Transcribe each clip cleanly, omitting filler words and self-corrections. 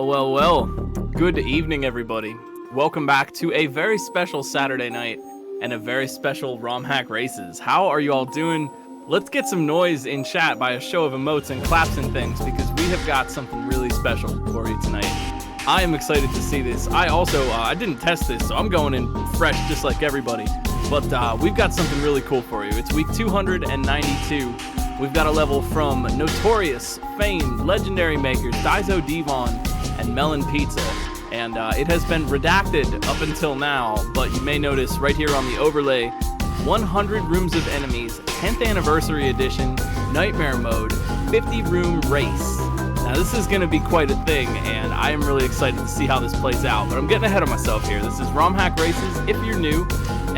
Well. Good evening, everybody. Welcome back to a very special Saturday night and a very special ROM Hack Races. How are you all doing? Let's get some noise in chat by a show of emotes and claps and things because we have got something really special for you tonight. I am excited to see this. I didn't test this, so I'm going in fresh just like everybody. But we've got something really cool for you. It's week 292. We've got a level from Notorious, famed, legendary makers, Daiso Devon, and Melon Pizza. And it has been redacted up until now, but you may notice right here on the overlay, 100 Rooms of Enemies, 10th Anniversary Edition, Nightmare Mode, 50 Room Race. Now this is going to be quite a thing, and I am really excited to see how this plays out, but I'm getting ahead of myself here. This is ROM Hack Races. If you're new,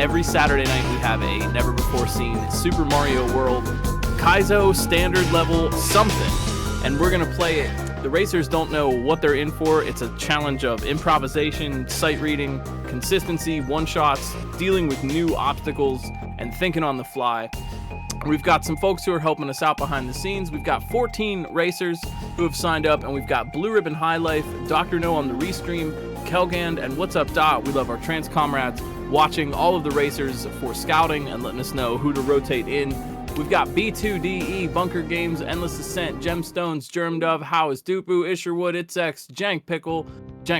every Saturday night we have a never-before-seen Super Mario World Kaizo standard level something, and we're going to play it. The racers don't know what they're in for. It's a challenge of improvisation, sight reading, consistency, one-shots, dealing with new obstacles, and thinking on the fly. We've got some folks who are helping us out behind the scenes. We've got 14 racers who have signed up, and we've got Blue Ribbon High Life, Dr. No on the restream, Kelgand, and What's Up Dot. We love our trans comrades watching all of the racers for scouting and letting us know who to rotate in. We've got B2DE, Bunker Games, Endless Ascent, Gemstones, Germ Dove, How is Dupu, Isherwood, Itzex, Jank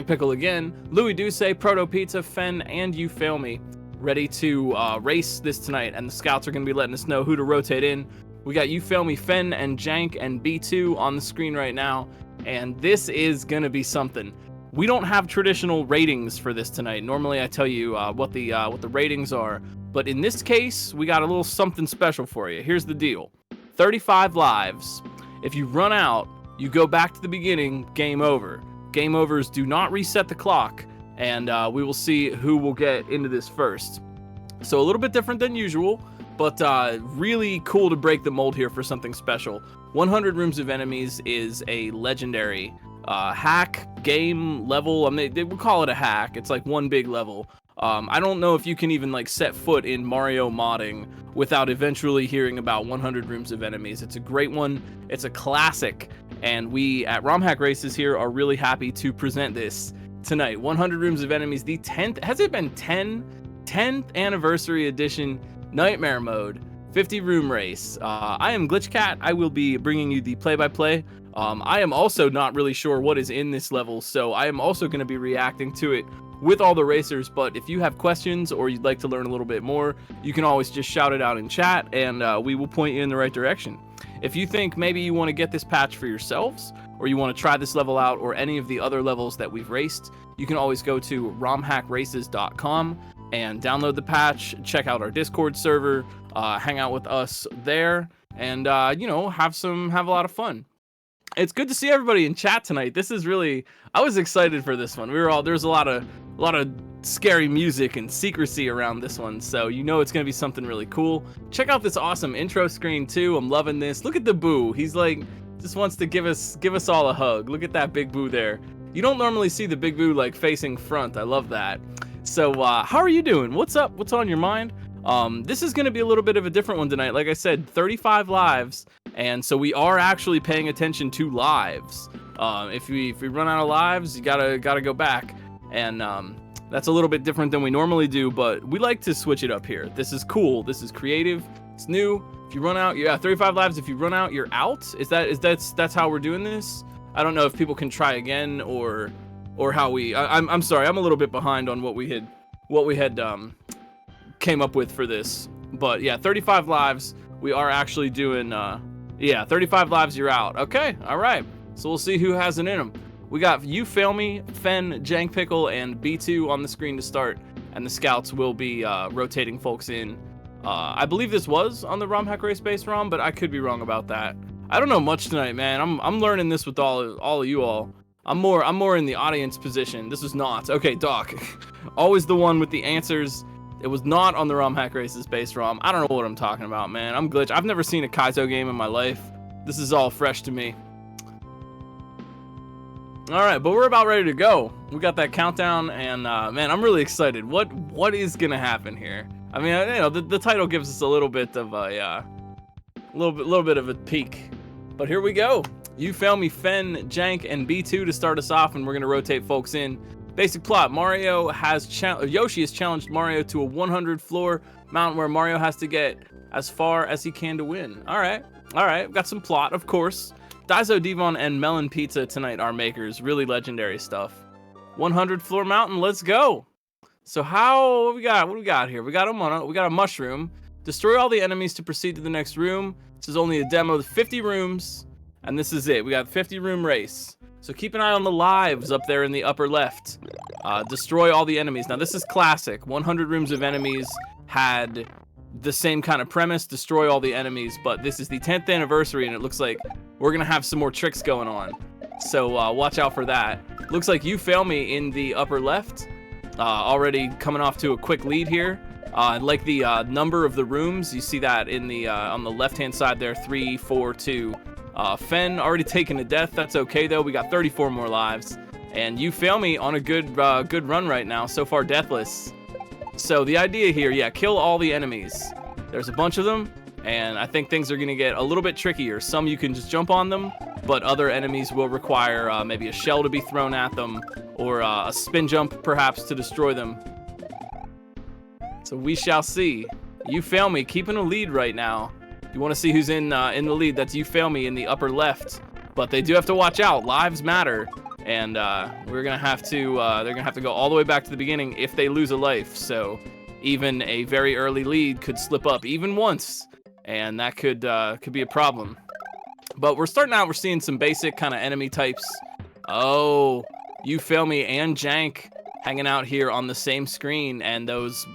Pickle again, Louis Duce, Proto Pizza, Fen, and You Fail Me, ready to race this tonight, and the scouts are going to be letting us know who to rotate in. We got You Fail Me, Fen, and Jank, and B2 on the screen right now, and this is going to be something. We don't have traditional ratings for this tonight. Normally I tell you what the ratings are. But in this case, we got a little something special for you. Here's the deal. 35 lives. If you run out, you go back to the beginning, game over. Game overs do not reset the clock, and we will see who will get into this first. So a little bit different than usual, but really cool to break the mold here for something special. 100 Rooms of Enemies is a legendary hack game level. I mean, they would call it a hack. It's like one big level. I don't know if you can even like set foot in Mario modding without eventually hearing about 100 Rooms of Enemies. It's a great one. It's a classic, and we at ROM Hack Races here are really happy to present this tonight. 100 Rooms of Enemies, the 10th, has it been 10th Anniversary Edition Nightmare Mode, 50 Room Race. I am GlitchCat. I will be bringing you the play-by-play. I am also not really sure what is in this level, so I am also going to be reacting to it with all the racers. But if you have questions or you'd like to learn a little bit more, you can always just shout it out in chat, and we will point you in the right direction. If you think maybe you want to get this patch for yourselves, or you want to try this level out, or any of the other levels that we've raced, you can always go to romhackraces.com and download the patch, check out our Discord server, hang out with us there, and have a lot of fun. It's good to see everybody in chat tonight. This is really, I was excited for this one. There's a lot of scary music and secrecy around this one, so it's gonna be something really cool. Check out this awesome intro screen too. I'm loving this. Look at the Boo. He's like just wants to give us all a hug. Look at that big Boo there. You don't normally see the big Boo like facing front. I love that. So how are you doing? What's up? What's on your mind? This is gonna be a little bit of a different one tonight. Like I said, 35 lives. And so we are actually paying attention to lives. If we run out of lives, you gotta go back, and that's a little bit different than we normally do. But we like to switch it up here. This is cool. This is creative. It's new. If you run out, 35 lives. If you run out, you're out. That's how we're doing this? I don't know if people can try again or how we. I'm sorry. I'm a little bit behind on what we had came up with for this. But yeah, 35 lives. We are actually doing. 35 lives, you're out. Okay, all right. So we'll see who has it in them. We got You Fail Me, Fen, Jank Pickle, and B2 on the screen to start, and the scouts will be rotating folks in. I believe this was on the ROM Hack Race base ROM, but I could be wrong about that. I don't know much tonight, man. I'm learning this with all of you all. I'm more in the audience position. This is not. Okay, Doc. Always the one with the answers. It was not on the ROM Hack Races base ROM. I don't know what I'm talking about, man. I'm glitch. I've never seen a Kaizo game in my life. This is all fresh to me. All right, but we're about ready to go. We got that countdown, and man, I'm really excited. What is gonna happen here? I mean, the title gives us a little bit of a little bit of a peek. But here we go. You fail me, Fen, Jank, and B2 to start us off, and we're gonna rotate folks in. Basic plot: Yoshi has challenged Mario to a 100 floor mountain where Mario has to get as far as he can to win. All right. We've got some plot, of course. Daiso Devon and Melon Pizza tonight are makers. Really legendary stuff. 100 floor mountain. Let's go. So what do we got here? We got a mushroom. Destroy all the enemies to proceed to the next room. This is only a demo of 50 rooms, and this is it. We got 50 room race. So keep an eye on the lives up there in the upper left. Destroy all the enemies. Now this is classic. 100 rooms of enemies had the same kind of premise, destroy all the enemies, but this is the 10th anniversary, and it looks like we're gonna have some more tricks going on. So watch out for that. Looks like you fail me in the upper left. Already coming off to a quick lead here. Like the number of the rooms, you see that in the on the left-hand side there, 3, 4, 2. Fen already taken a death. That's okay though. We got 34 more lives, and you fail me on a good run right now. So far, deathless. So the idea here, yeah, kill all the enemies. There's a bunch of them, and I think things are gonna get a little bit trickier. Some you can just jump on them, but other enemies will require maybe a shell to be thrown at them, or a spin jump perhaps to destroy them. So we shall see. You fail me, keeping a lead right now. You want to see who's in the lead? That's you fail me in the upper left. But they do have to watch out. Lives matter, and we're gonna have to. They're gonna have to go all the way back to the beginning if they lose a life. So even a very early lead could slip up even once, and that could be a problem. But we're starting out. We're seeing some basic kind of enemy types. Oh, you fail me and Jank hanging out here on the same screen, and those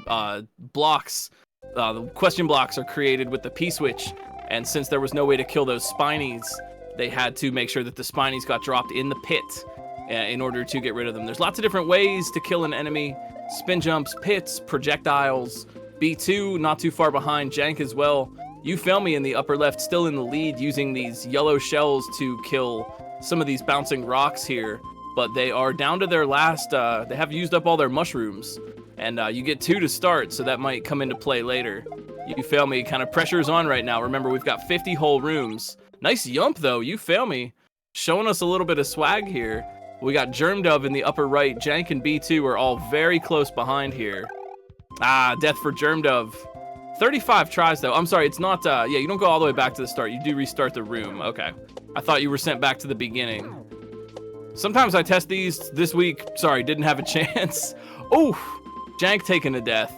blocks. The question blocks are created with the P-switch, and since there was no way to kill those spinies, they had to make sure that the spinies got dropped in the pit in order to get rid of them. There's lots of different ways to kill an enemy. Spin jumps, pits, projectiles. B2 not too far behind, Jank as well. You fail me in the upper left, still in the lead, using these yellow shells to kill some of these bouncing rocks here, but they are down to their last, they have used up all their mushrooms. And you get 2 to start, so that might come into play later. You fail me, kind of pressure's on right now. Remember, we've got 50 whole rooms. Nice yump, though. You fail me. Showing us a little bit of swag here. We got Germ Dove in the upper right. Jank and B2 are all very close behind here. Ah, death for Germ Dove. 35 tries, though. I'm sorry, it's not, yeah, you don't go all the way back to the start. You do restart the room. Okay. I thought you were sent back to the beginning. Sometimes I test these. This week, sorry, didn't have a chance. Oof. Jank taking a death.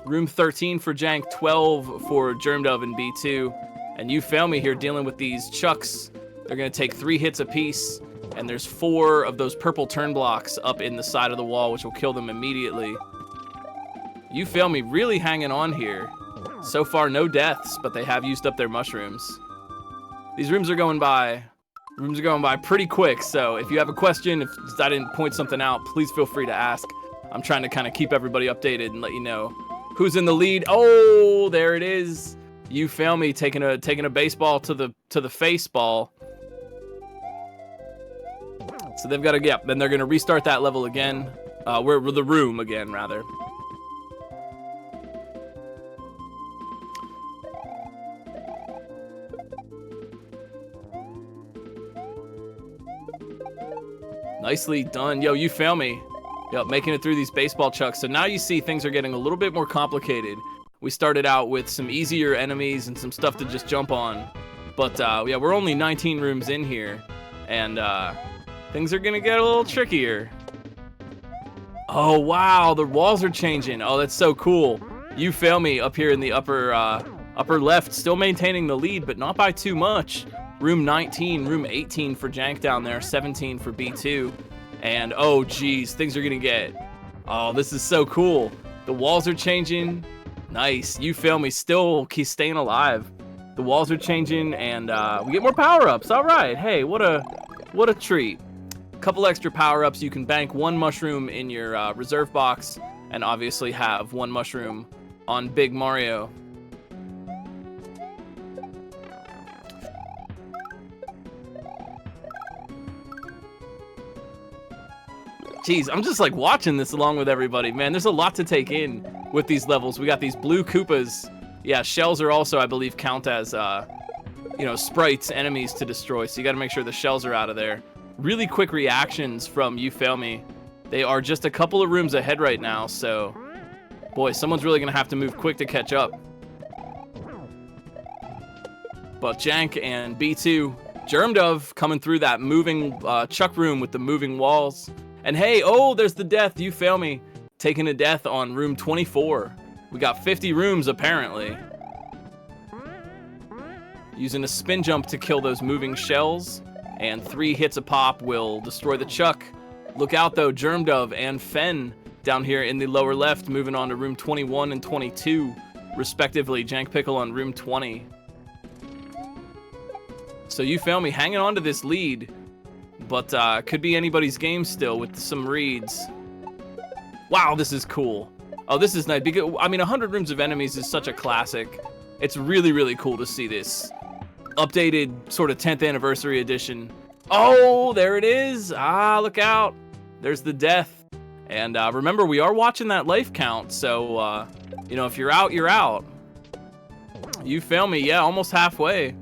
Room 13 for Jank, 12 for Germ Dove and B2. And you fail me here dealing with these chucks. They're going to take 3 hits apiece. And there's 4 of those purple turn blocks up in the side of the wall, which will kill them immediately. You fail me, really hanging on here. So far, no deaths, but they have used up their mushrooms. These rooms are going by. Rooms are going by pretty quick, so if you have a question, if I didn't point something out, please feel free to ask. I'm trying to kind of keep everybody updated and let you know who's in the lead. Oh, there it is. You fail me, taking a baseball to the face ball. So they've got to get. Then they're gonna restart that level again. We're the room again, rather. Nicely done. Yo, you fail me. Yo, making it through these baseball chucks. So now you see things are getting a little bit more complicated. We started out with some easier enemies and some stuff to just jump on. But yeah, we're only 19 rooms in here. And things are gonna get a little trickier. Oh, wow, the walls are changing. Oh, that's so cool. You fail me up here in the upper left, still maintaining the lead, but not by too much. Room 19, room 18 for Jank down there, 17 for B2. And oh geez, things are gonna get, oh, this is so cool. The walls are changing. Nice. You fail me, still keep staying alive. The walls are changing, and we get more power-ups. All right, hey, what a treat. A couple extra power-ups. You can bank 1 mushroom in your reserve box, and obviously have 1 mushroom on Big Mario. Jeez, I'm just like watching this along with everybody. Man, there's a lot to take in with these levels. We got these blue Koopas. Yeah, shells are also, I believe, count as you know, sprites, enemies to destroy. So you got to make sure the shells are out of there. Really quick reactions from You Fail Me. They are just a couple of rooms ahead right now, so boy, someone's really gonna have to move quick to catch up. But Jank and B2, Germdove coming through that moving chuck room with the moving walls. And hey, oh, there's the death. You Fail Me taking a death on room 24. We got 50 rooms apparently. Using a spin jump to kill those moving shells, and 3 hits a pop will destroy the chuck. Look out though, Germdove and Fen down here in the lower left, moving on to room 21 and 22, respectively. Jank Pickle on room 20. So You Fail Me hanging on to this lead, but could be anybody's game still with some reads. Wow, this is cool. Oh, this is nice. Because, I mean, 100 Rooms of Enemies is such a classic. It's really, really cool to see this updated sort of 10th anniversary edition. Oh, there it is. Ah, look out. There's the death. And remember, we are watching that life count. So, you know, if you're out, you're out. You Fail Me. Yeah, almost halfway.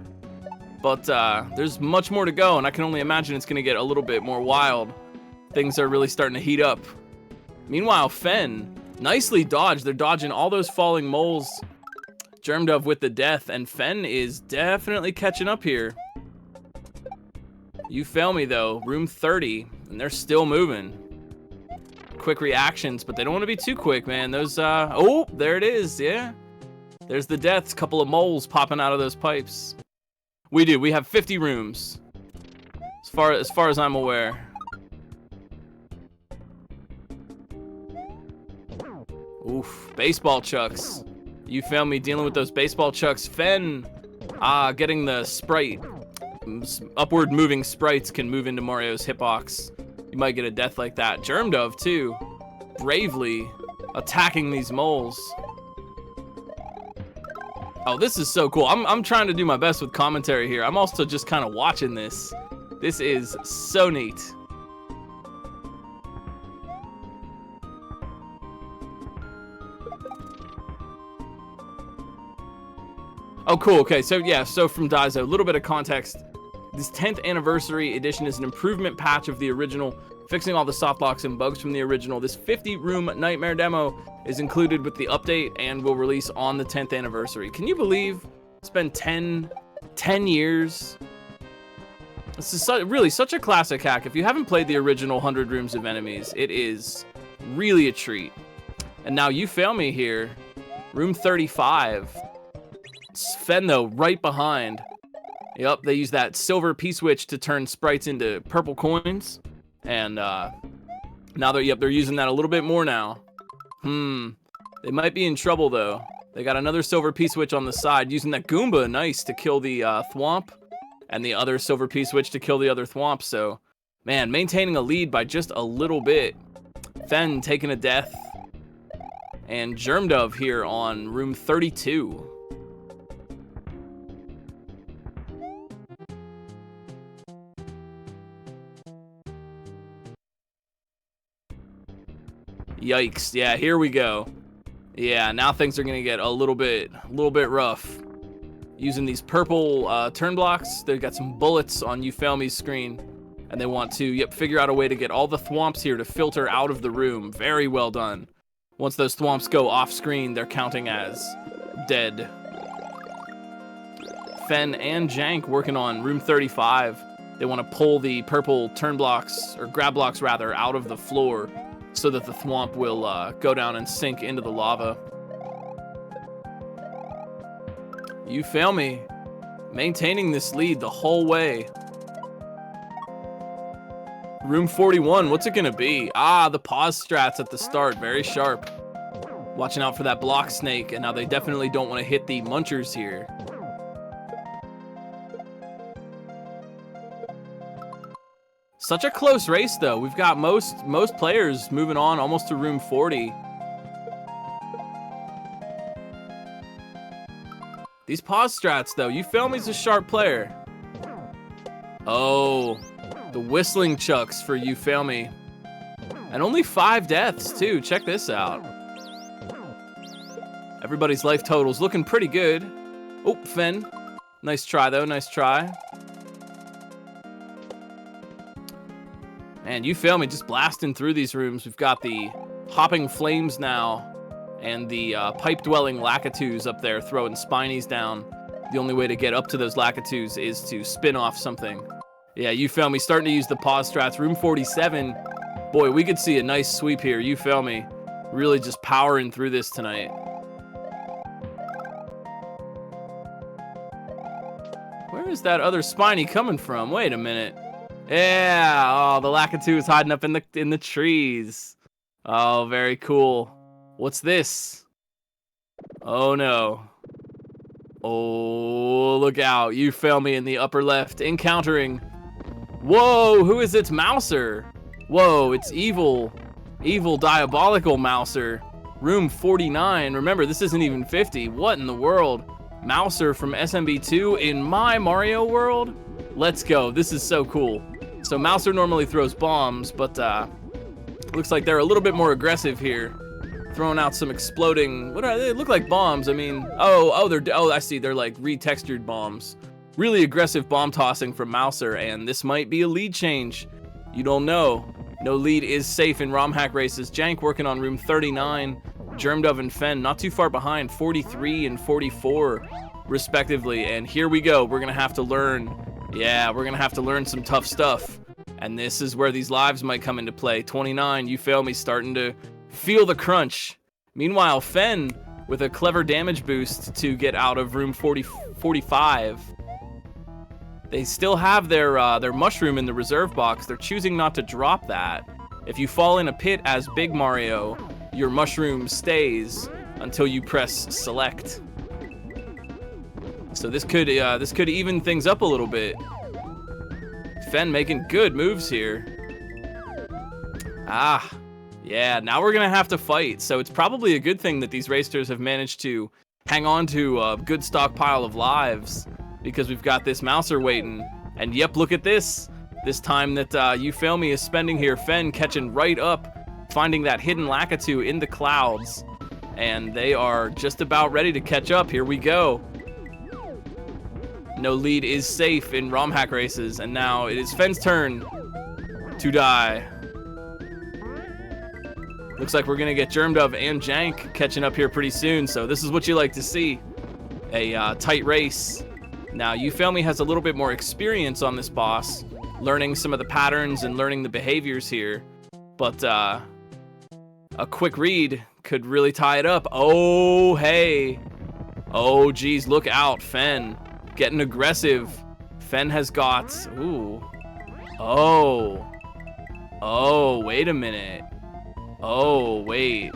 But there's much more to go. And I can only imagine it's going to get a little bit more wild. Things are really starting to heat up. Meanwhile, Fen, nicely dodged. They're dodging all those falling moles. Germdove with the death, and Fen is definitely catching up here. You Fail Me though, room 30, and they're still moving. Quick reactions, but they don't want to be too quick, man. Those, oh, there it is, yeah. There's the deaths, couple of moles popping out of those pipes. We have 50 rooms, as far as I'm aware. Oof, baseball chucks. You Fail Me dealing with those baseball chucks. Fen, getting the sprite. Upward moving sprites can move into Mario's hitbox. You might get a death like that. Germdove, too, bravely attacking these moles. Oh, this is so cool. I'm trying to do my best with commentary here. I'm also just kind of watching this. This is so neat. Oh, cool. Okay, so yeah, so from Daizo, a little bit of context. This 10th anniversary edition is an improvement patch of the original, fixing all the softblocks and bugs from the original. This 50-room Nightmare demo is included with the update and will release on the 10th anniversary. Can you believe it's been 10 years? This is really such a classic hack. If you haven't played the original 100 Rooms of Enemies, it is really a treat. And now You Fail Me here, room 35. Fen though, right behind. Yep, they use that silver P-switch to turn sprites into purple coins. And now they're using that a little bit more now. They might be in trouble though. They got another silver P-switch on the side, using that Goomba, nice, to kill the Thwomp, and the other silver P-switch to kill the other Thwomp. So, man, maintaining a lead by just a little bit. Fen taking a death. And Germdove here on room 32. Yikes. Yeah, here we go. Yeah, now things are gonna get a little bit rough. Using these purple turn blocks, they've got some bullets on You Fail Me's screen, and they want to, figure out a way to get all the Thwomps here to filter out of the room. Very well done. Once those Thwomps go off screen, they're counting as dead. Fen and Jank working on room 35. They want to pull the purple turn blocks, or grab blocks rather, out of the floor, so that the Thwomp will go down and sink into the lava. You Fail Me, maintaining this lead the whole way. Room 41, what's it gonna be? The pause strats at the start, very sharp. Watching out for that block snake, and now they definitely don't want to hit the munchers here. Such a close race, though. We've got most players moving on almost to room 40. These pause strats, though. You Fail Me's a sharp player. Oh, the whistling chucks for You Fail Me. And only 5 deaths, too. Check this out. Everybody's life totals looking pretty good. Oh, Fen. Nice try, though. Nice try. Man, you feel me? Just blasting through these rooms. We've got the hopping flames now and the pipe-dwelling Lakitus up there throwing spinies down. The only way to get up to those Lakitus is to spin off something. Yeah, you feel me? Starting to use the pause strats. Room 47. Boy, we could see a nice sweep here. You feel me? Really just powering through this tonight. Where is that other spiny coming from? Wait a minute. Yeah, oh, the Lakitu is hiding up in the trees. Oh, very cool. What's this? Oh no. Oh, look out. You feel me? In the upper left, encountering. Whoa, who is it? Mouser. Whoa, it's evil diabolical Mouser. Room 49. Remember, this isn't even 50. What in the world? Mouser from SMB2 in my Mario world? Let's go. This is so cool. So Mouser normally throws bombs, but looks like they're a little bit more aggressive here. Throwing out some exploding, what are they? They look like bombs. I mean, oh, I see. They're like retextured bombs. Really aggressive bomb tossing from Mouser, and this might be a lead change. You don't know. No lead is safe in ROM hack races. Jank working on room 39. Germdove and Fen not too far behind, 43 and 44 respectively. And here we go. We're gonna have to learn. Yeah, we're gonna have to learn some tough stuff. And this is where these lives might come into play. 29, you feel me, starting to feel the crunch. Meanwhile, Fen with a clever damage boost to get out of room 45. They still have their mushroom in the reserve box. They're choosing not to drop that. If you fall in a pit as Big Mario, your mushroom stays until you press select. So this could even things up a little bit. Fen making good moves here. Ah, yeah, now we're gonna have to fight. So it's probably a good thing that these racers have managed to hang on to a good stockpile of lives, because we've got this Mouser waiting. And yep, look at this. This time that you feel me is spending here. Fen catching right up, finding that hidden Lakitu in the clouds. And they are just about ready to catch up. Here we go. No lead is safe in ROM hack races, and now it is Fen's turn to die. Looks like we're gonna get Germdove and Jank catching up here pretty soon, so this is what you like to see. A tight race. Now, you feel me has a little bit more experience on this boss, learning some of the patterns and learning the behaviors here, but a quick read could really tie it up. Oh, hey. Oh, geez, look out, Fen. Getting aggressive. Fen has got, ooh. Oh. Oh, wait a minute. Oh, wait.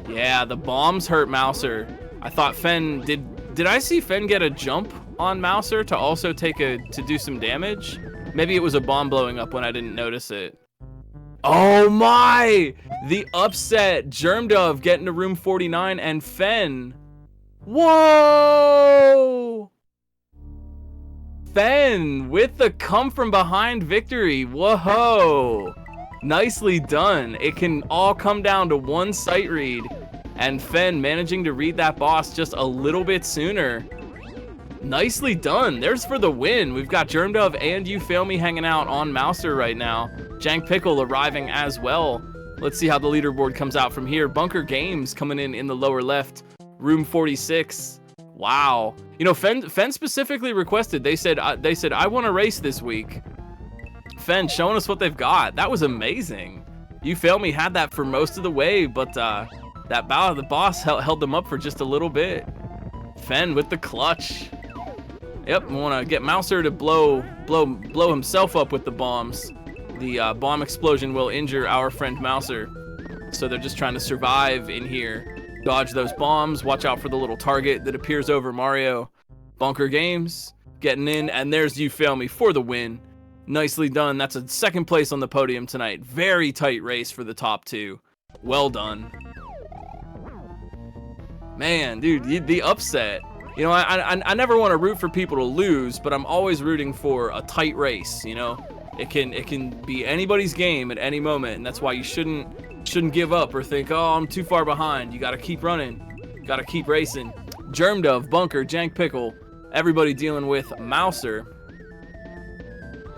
Yeah, the bombs hurt Mouser. I thought Fen, did I see Fen get a jump on Mouser to also to do some damage? Maybe it was a bomb blowing up when I didn't notice it. Oh my! The upset. Germdove getting to room 49 and Fen. Whoa! Fen with the come from behind victory. Whoa! Nicely done. It can all come down to one sight read, and Fen managing to read that boss just a little bit sooner. Nicely done. There's for the win. We've got Germdove and You Fail Me hanging out on Mouser right now. Jank Pickle arriving as well. Let's see how the leaderboard comes out from here. Bunker Games coming in the lower left. Room 46. Wow. You know, Fen specifically requested. They said I want to race this week. Fen showing us what they've got. That was amazing. You Fail Me had that for most of the way, but that bow of the boss held them up for just a little bit. Fen with the clutch. Yep, we want to get Mouser to blow himself up with the bombs. The bomb explosion will injure our friend Mouser. So they're just trying to survive in here. Dodge those bombs. Watch out for the little target that appears over Mario. Bunker Games getting in, and there's You Fail Me for the win. Nicely done. That's a second place on the podium tonight. Very tight race for the top two. Well done. Man, dude, the upset. You know, I never want to root for people to lose, but I'm always rooting for a tight race, you know? It can be anybody's game at any moment, and that's why you shouldn't give up or think, oh, I'm too far behind. You got to keep running. Got to keep racing. Germdove, Bunker, Jank Pickle, Everybody dealing with Mouser.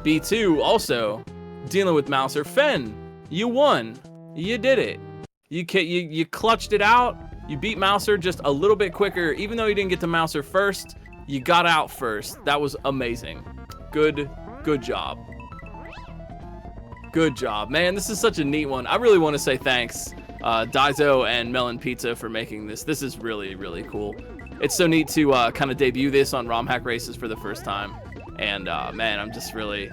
B2 also dealing with Mouser. Fen, you won. You did it. You clutched it out. You beat Mouser just a little bit quicker. Even though you didn't get to Mouser first, you got out first. That was amazing. Good job. Good job. Man, this is such a neat one. I really want to say thanks, Daizo and Melon Pizza, for making this. This is really, really cool. It's so neat to kind of debut this on ROM Hack Races for the first time. And man, I'm just really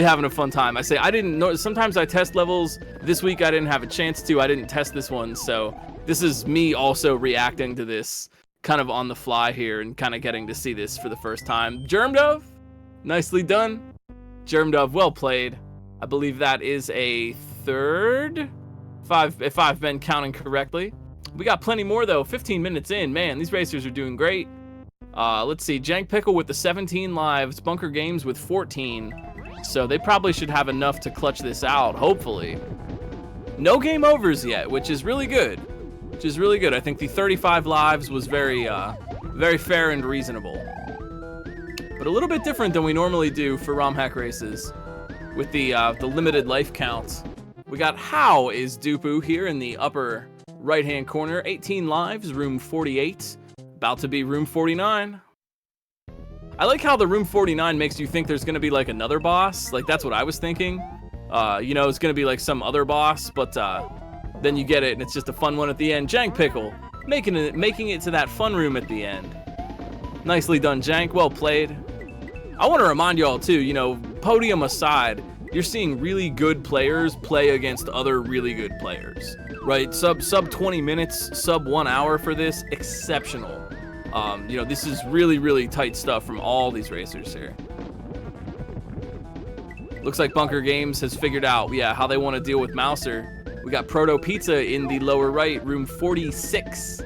having a fun time. I say I didn't know, sometimes I test levels. This week I didn't have a chance to. I didn't test this one, so this is me also reacting to this kind of on the fly here and kind of getting to see this for the first time. Germdove, nicely done. Germdove, well played. I believe that is a third, if I've been counting correctly. We got plenty more though. 15 minutes in, man, these racers are doing great. Let's see, Jank Pickle with the 17 lives, Bunker Games with 14. So they probably should have enough to clutch this out, hopefully. No game overs yet, which is really good. I think the 35 lives was very fair and reasonable. But a little bit different than we normally do for ROM Hack Races with the limited life counts. We got How is Dupu here in the upper right-hand corner. 18 lives, room 48. About to be room 49. I like how the room 49 makes you think there's gonna be like another boss. Like that's what I was thinking. You know, it's gonna be like some other boss, but then you get it and it's just a fun one at the end. Jank Pickle, making it to that fun room at the end. Nicely done, Jank, well played. I want to remind y'all too, you know, podium aside, you're seeing really good players play against other really good players, right? Sub 20 minutes, sub 1 hour for this, exceptional. You know, this is really tight stuff from all these racers here. Looks like Bunker Games has figured out, yeah, how they want to deal with Mouser. We got Proto Pizza in the lower right, room 46.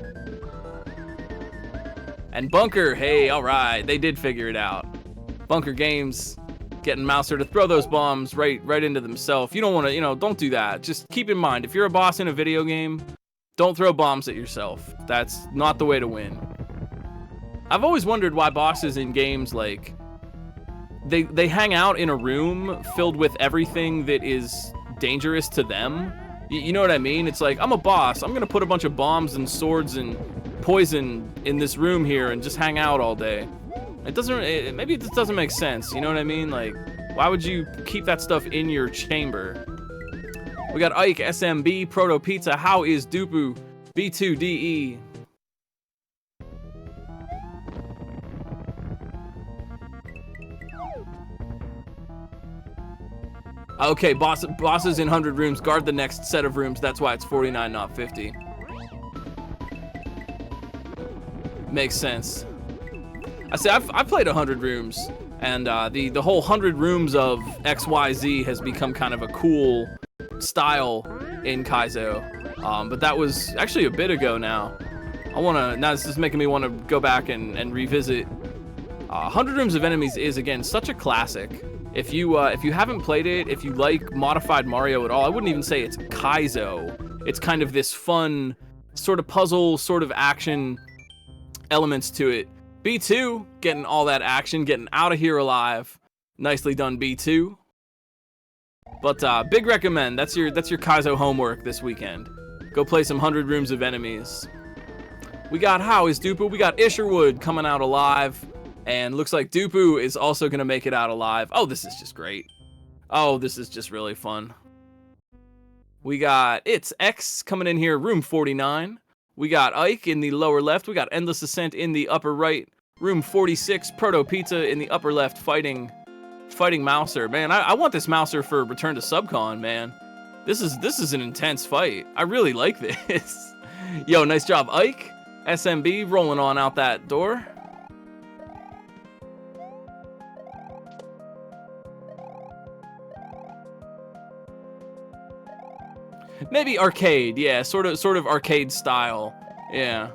And Bunker, hey, all right, they did figure it out. Bunker Games getting Mouser to throw those bombs right into themselves. You don't want to, you know, don't do that. Just keep in mind, if you're a boss in a video game, don't throw bombs at yourself. That's not the way to win. I've always wondered why bosses in games, like, they hang out in a room filled with everything that is dangerous to them. You know what I mean? It's like, I'm a boss. I'm gonna put a bunch of bombs and swords and poison in this room here and just hang out all day. Maybe it just doesn't make sense. You know what I mean? Like, why would you keep that stuff in your chamber? We got Ike, SMB, Proto Pizza, How is Dupu, B2DE. Okay, bosses in 100 rooms guard the next set of rooms. That's why it's 49, not 50. Makes sense. I say I've played 100 rooms, and the whole 100 rooms of XYZ has become kind of a cool style in Kaizo. But that was actually a bit ago now. Now this is making me want to go back and revisit. 100 Rooms of Enemies is, again, such a classic. If you haven't played it, if you like modified Mario at all, I wouldn't even say it's Kaizo. It's kind of this fun sort of puzzle, sort of action elements to it. B2 getting all that action, getting out of here alive. Nicely done, B2. But big recommend. That's your Kaizo homework this weekend. Go play some 100 Rooms of Enemies. We got How is Dupu. We got Isherwood coming out alive. And looks like Dupu is also going to make it out alive. Oh, this is just great. Oh, this is just really fun. We got It's X coming in here, room 49. We got Ike in the lower left. We got Endless Ascent in the upper right. Room 46, Proto Pizza in the upper left, fighting Mouser. Man, I want this Mouser for Return to Subcon, man. This is an intense fight. I really like this. Yo, nice job, Ike. SMB rolling on out that door. Maybe arcade, yeah, sort of arcade style, yeah.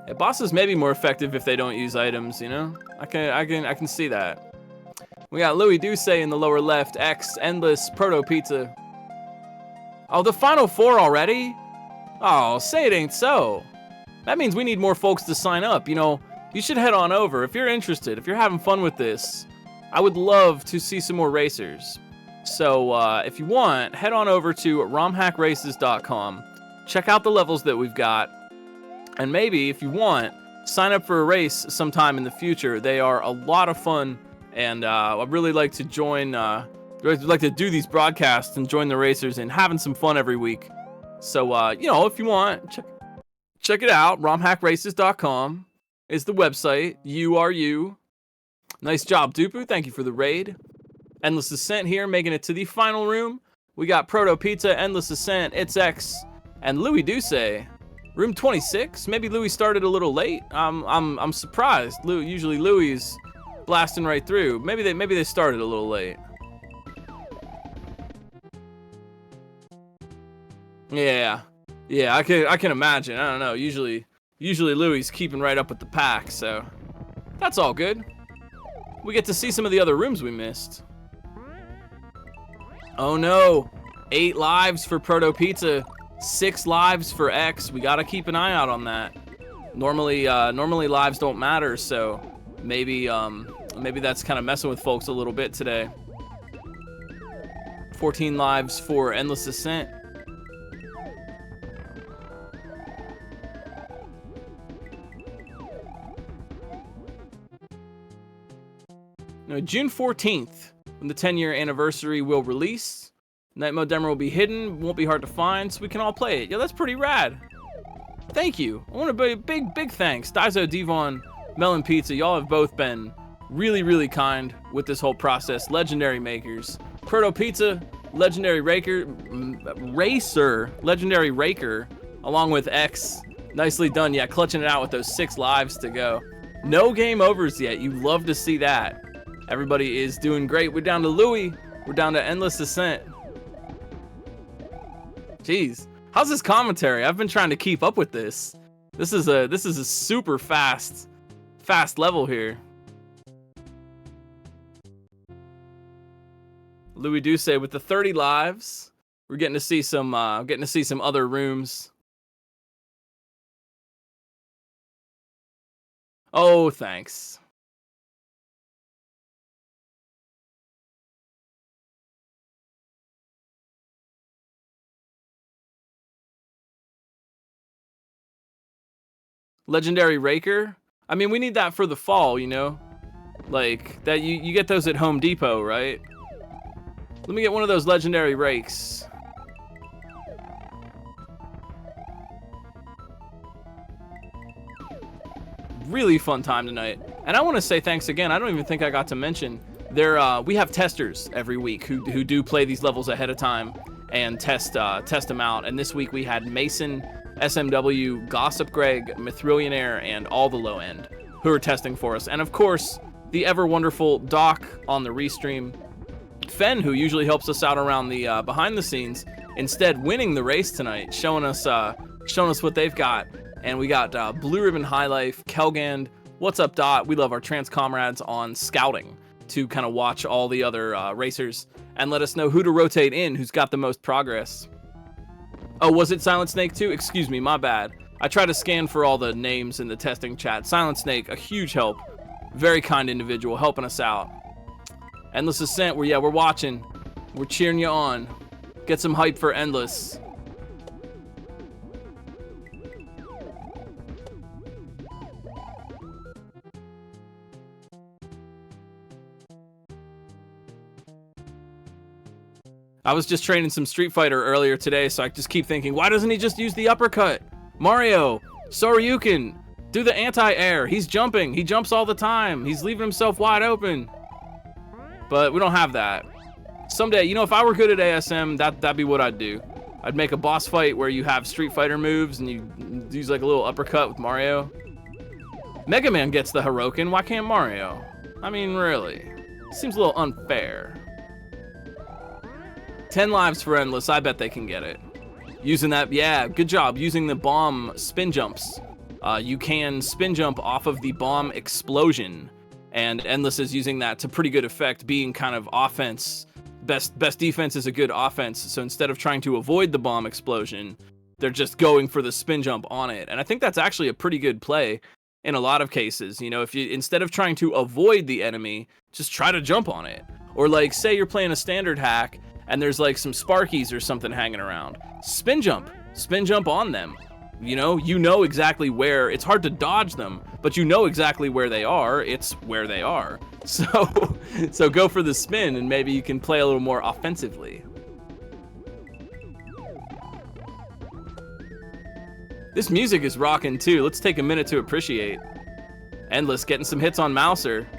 Yeah, bosses may be more effective if they don't use items, you know. I can see that. We got Louis Duce in the lower left, X, Endless, Proto Pizza. Oh, the final 4 already? Oh, say it ain't so. That means we need more folks to sign up. You know, you should head on over if you're interested, if you're having fun with this. I would love to see some more racers. So if you want, head on over to romhackraces.com. Check out the levels that we've got. And maybe, if you want, sign up for a race sometime in the future. They are a lot of fun. And I'd really like to join, like to do these broadcasts and join the racers and having some fun every week. So, you know, if you want, check it out. romhackraces.com is the website. You are you. Nice job, Dupu. Thank you for the raid. Endless Ascent here, making it to the final room. We got Proto Pizza, Endless Ascent, It's X, and Louis Duce. Room 26. Maybe Louis started a little late. I'm surprised. Usually Louis is blasting right through. Maybe they started a little late. Yeah, I can imagine. I don't know. Usually Louis is keeping right up with the pack, so that's all good. We get to see some of the other rooms we missed. Oh no, 8 lives for Proto Pizza, 6 lives for X. We gotta keep an eye out on that. Normally lives don't matter, so maybe that's kind of messing with folks a little bit today. 14 lives for Endless Ascent. Now, June 14th, when the 10-year anniversary will release, Night Mode demo will be hidden, won't be hard to find, so we can all play it. Yeah, that's pretty rad. Thank you. I want to be big thanks. Daiso, Devon, Melon Pizza, y'all have both been really kind with this whole process. Legendary makers. Proto Pizza, legendary racer, legendary raker, along with X. Nicely done. Yeah, clutching it out with those 6 lives to go. No game overs yet. You love to see that. Everybody is doing great. We're down to Louis. We're down to Endless Ascent. Jeez, how's this commentary? I've been trying to keep up with this. This is a super fast level here. Louis Duce with the 30 lives. We're getting to see some other rooms. Oh, thanks. Legendary Raker. I mean, we need that for the fall, you know? Like, that you get those at Home Depot, right? Let me get one of those legendary rakes. Really fun time tonight. And I want to say thanks again. I don't even think I got to mention, we have testers every week who do play these levels ahead of time and test them out. And this week we had Mason, SMW, Gossip Greg, Mithrillionaire, and all the low end who are testing for us. And of course, the ever wonderful Doc on the restream. Fen, who usually helps us out around the behind the scenes, instead winning the race tonight, showing us what they've got. And we got Blue Ribbon High Life, Kelgand, What's Up Dot. We love our trans comrades on scouting to kind of watch all the other racers and let us know who to rotate in, who's got the most progress. Oh, was it Silent Snake too? Excuse me, my bad. I try to scan for all the names in the testing chat. Silent Snake, a huge help. Very kind individual, helping us out. Endless Ascent, we're watching. We're cheering you on. Get some hype for Endless. I was just training some Street Fighter earlier today, so I just keep thinking, why doesn't he just use the uppercut? Mario, Soryuken, do the anti-air. He's jumping. He jumps all the time. He's leaving himself wide open. But we don't have that. Someday, you know, if I were good at ASM, that'd be what I'd do. I'd make a boss fight where you have Street Fighter moves and you use like a little uppercut with Mario. Mega Man gets the Haroken. Why can't Mario? I mean, really. Seems a little unfair. 10 lives for Endless. I bet they can get it. Using that, yeah, good job. Using the bomb spin jumps. You can spin jump off of the bomb explosion. And Endless is using that to pretty good effect, being kind of offense best defense is a good offense. So instead of trying to avoid the bomb explosion, they're just going for the spin jump on it. And I think that's actually a pretty good play in a lot of cases. You know, if you, instead of trying to avoid the enemy, just try to jump on it. Or like, say you're playing a standard hack and there's like some Sparkies or something hanging around. Spin jump on them. You know exactly where. It's hard to dodge them, but you know exactly where they are. It's where they are. So go for the spin, and maybe you can play a little more offensively. This music is rocking too. Let's take a minute to appreciate. Endless getting some hits on Mouser.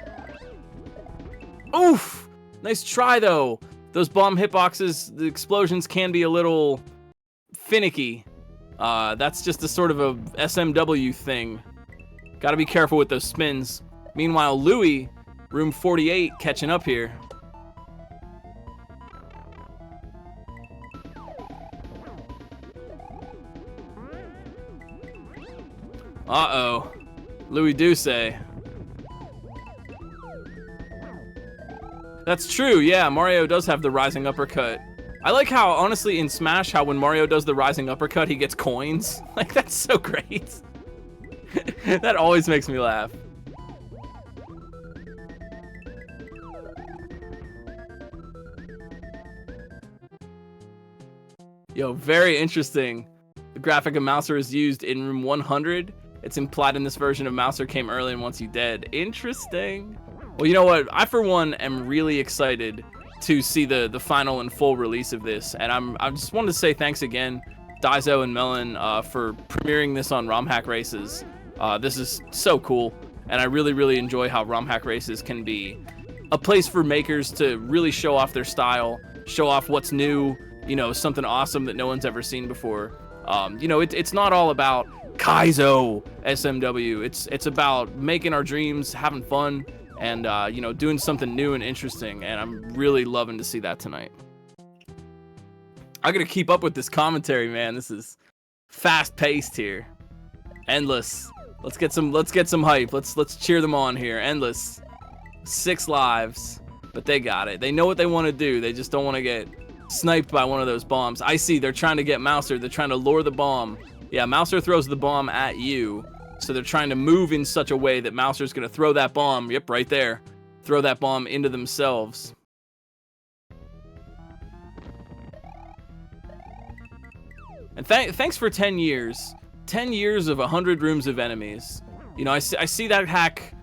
Oof! Nice try though. Those bomb hitboxes, the explosions can be a little finicky. That's just a sort of a SMW thing. Gotta be careful with those spins. Meanwhile, Louis, room 48, catching up here. Uh-oh. Louis Duce. That's true, yeah, Mario does have the rising uppercut. I like how, honestly, in Smash, how when Mario does the rising uppercut, he gets coins. Like, that's so great. That always makes me laugh. Yo, very interesting. The graphic of Mouser is used in room 100. It's implied in this version of Mouser came early and once you dead. Interesting. Well, you know what? I, for one, am really excited to see the final and full release of this. And I just wanted to say thanks again, Daizo and Melon, for premiering this on ROM Hack Races. This is so cool. And I really, really enjoy how ROM Hack Races can be a place for makers to really show off their style, show off what's new, you know, something awesome that no one's ever seen before. You know, it's not all about Kaizo SMW. It's about making our dreams, having fun, and you know, doing something new and interesting. And I'm really loving to see that tonight. I gotta keep up with this commentary, man. This is fast paced here. Endless. Let's get some hype. Let's cheer them on here. Endless. 6 lives, but they got it. They know what they want to do. They just don't want to get sniped by one of those bombs. I see they're trying to get Mouser. They're trying to lure the bomb. Yeah, Mouser throws the bomb at you. So they're trying to move in such a way that Mouser's going to throw that bomb. Yep, right there. Throw that bomb into themselves. And thanks for 10 years. 10 years of 100 rooms of enemies. You know, I see that hack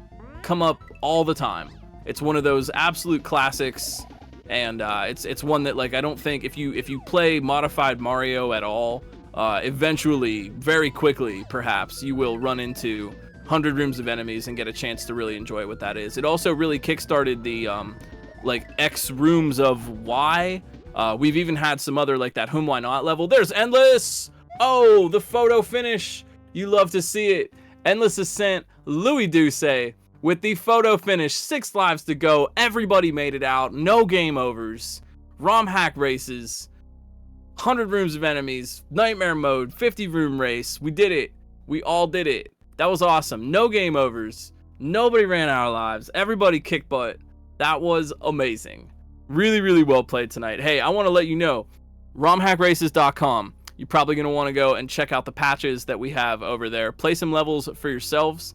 come up all the time. It's one of those absolute classics. And it's one that, like, I don't think if you play modified Mario at all, eventually, very quickly, perhaps, you will run into 100 rooms of enemies and get a chance to really enjoy what that is. It also really kickstarted the, like, X rooms of Y. We've even had some other, like, that Whom Why Not level. There's Endless! Oh, the photo finish! You love to see it. Endless Ascent, Louis Duce, with the photo finish. 6 lives to go. Everybody made it out. No game overs. ROM Hack Races. 100 rooms of enemies, nightmare mode, 50 room race. We did it. We all did it. That was awesome. No game overs. Nobody ran out of lives. Everybody kicked butt. That was amazing. Really, really well played tonight. Hey, I want to let you know, romhackraces.com. You're probably going to want to go and check out the patches that we have over there. Play some levels for yourselves.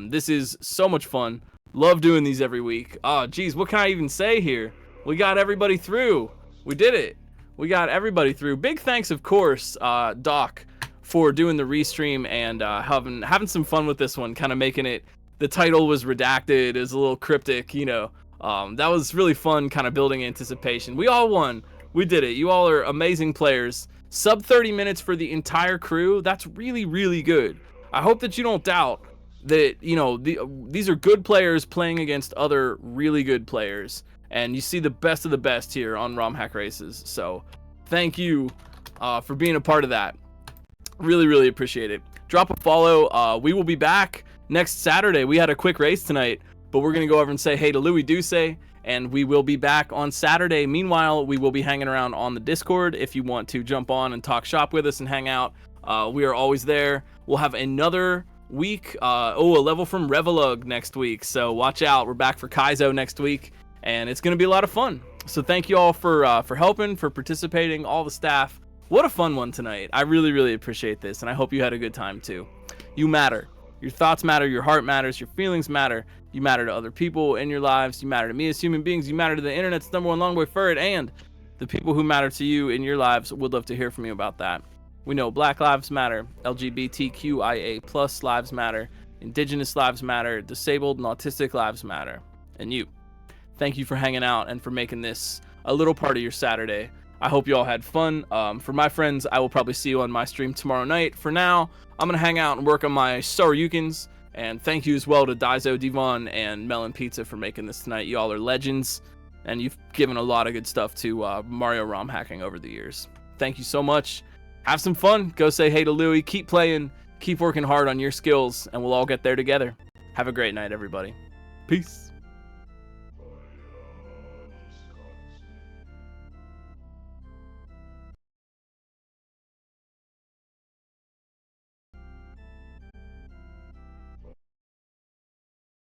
This is so much fun. Love doing these every week. Oh, geez, what can I even say here? We got everybody through. We did it. We got everybody through. Big thanks, of course, Doc, for doing the restream and having some fun with this one, kind of making it. The title was redacted, is a little cryptic, you know. That was really fun, kind of building anticipation. We all won. We did it. You all are amazing players. Sub 30 minutes for the entire crew. That's really, really good. I hope that you don't doubt that, you know, these are good players playing against other really good players. And you see the best of the best here on ROM Hack Races. So thank you for being a part of that. Really, really appreciate it. Drop a follow. We will be back next Saturday. We had a quick race tonight, but we're going to go over and say hey to Louis Duce, and we will be back on Saturday. Meanwhile, we will be hanging around on the Discord if you want to jump on and talk shop with us and hang out. We are always there. We'll have another week. A level from Revelug next week. So watch out. We're back for Kaizo next week. and it's going to be a lot of fun. So thank you all for helping, for participating, all the staff. What a fun one tonight. I really, really appreciate this, and I hope you had a good time too. You matter. Your thoughts matter, your heart matters, your feelings matter. You matter to other people in your lives. You matter to me as human beings. You matter to the internet's #1 long boy furred, and the people who matter to you in your lives would love to hear from you about that. We know Black Lives Matter, LGBTQIA+ lives matter, Indigenous lives matter, disabled and autistic lives matter, and you. Thank you for hanging out and for making this a little part of your Saturday. I hope you all had fun. For my friends, I will probably see you on my stream tomorrow night. For now, I'm going to hang out and work on my Soryukins. And thank you as well to Daizo Devon and Melon Pizza for making this tonight. You all are legends. And you've given a lot of good stuff to Mario ROM hacking over the years. Thank you so much. Have some fun. Go say hey to Louie. Keep playing. Keep working hard on your skills. And we'll all get there together. Have a great night, everybody. Peace.